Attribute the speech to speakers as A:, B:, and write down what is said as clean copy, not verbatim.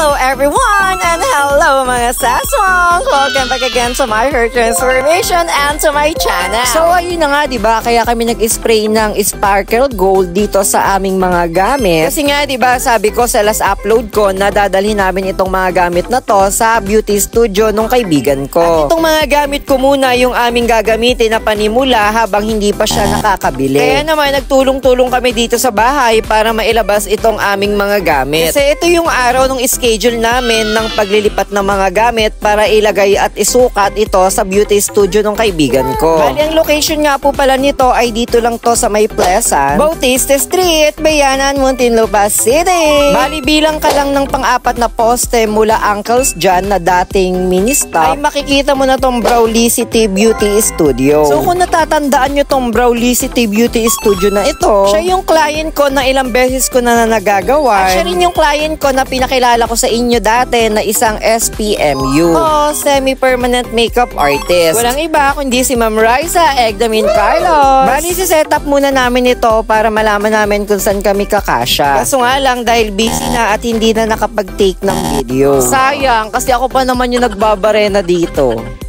A: Hello everyone and hello mga saswang! Welcome back again to my hair transformation and to my channel. So ayun na nga, diba? Kaya kami nag-spray ng Sparkle Gold dito sa aming mga gamit. Kasi nga, diba, sabi ko sa last upload ko na dadalhin namin itong mga gamit na to sa beauty studio nung kaibigan ko. At itong mga gamit ko muna yung aming gagamitin na panimula habang hindi pa siya nakakabili. Kaya naman nagtulong-tulong kami dito sa bahay para mailabas itong aming mga gamit. Kasi ito yung araw ng schedule namin ng paglilipat ng mga gamit para ilagay at isukat ito sa beauty studio ng kaibigan ko. Bali, ang location nga po pala nito ay dito lang to sa May Pleasant, Bautista Street, Bayanan, Muntinlupa City. Bali, bilang ka lang ng pang-apat na poste mula Uncle's dyan na dating mini-stop, ay makikita mo na tong Browlicity Beauty Studio. So kung natatandaan nyo tong Browlicity Beauty Studio na ito, siya yung client ko na ilang beses ko na nagagawa. At siya rin yung client ko na pinakilala ko sa inyo dati na isang SPMU o semi-permanent makeup artist. Walang iba kundi si Ma'am Raisa Egdamin Carlos. Bali, si setup muna namin ito para malaman namin kung saan kami kakasya. Kaso nga lang dahil busy na at hindi na nakapag-take ng video. Sayang, kasi ako pa naman yung nagbabarena dito.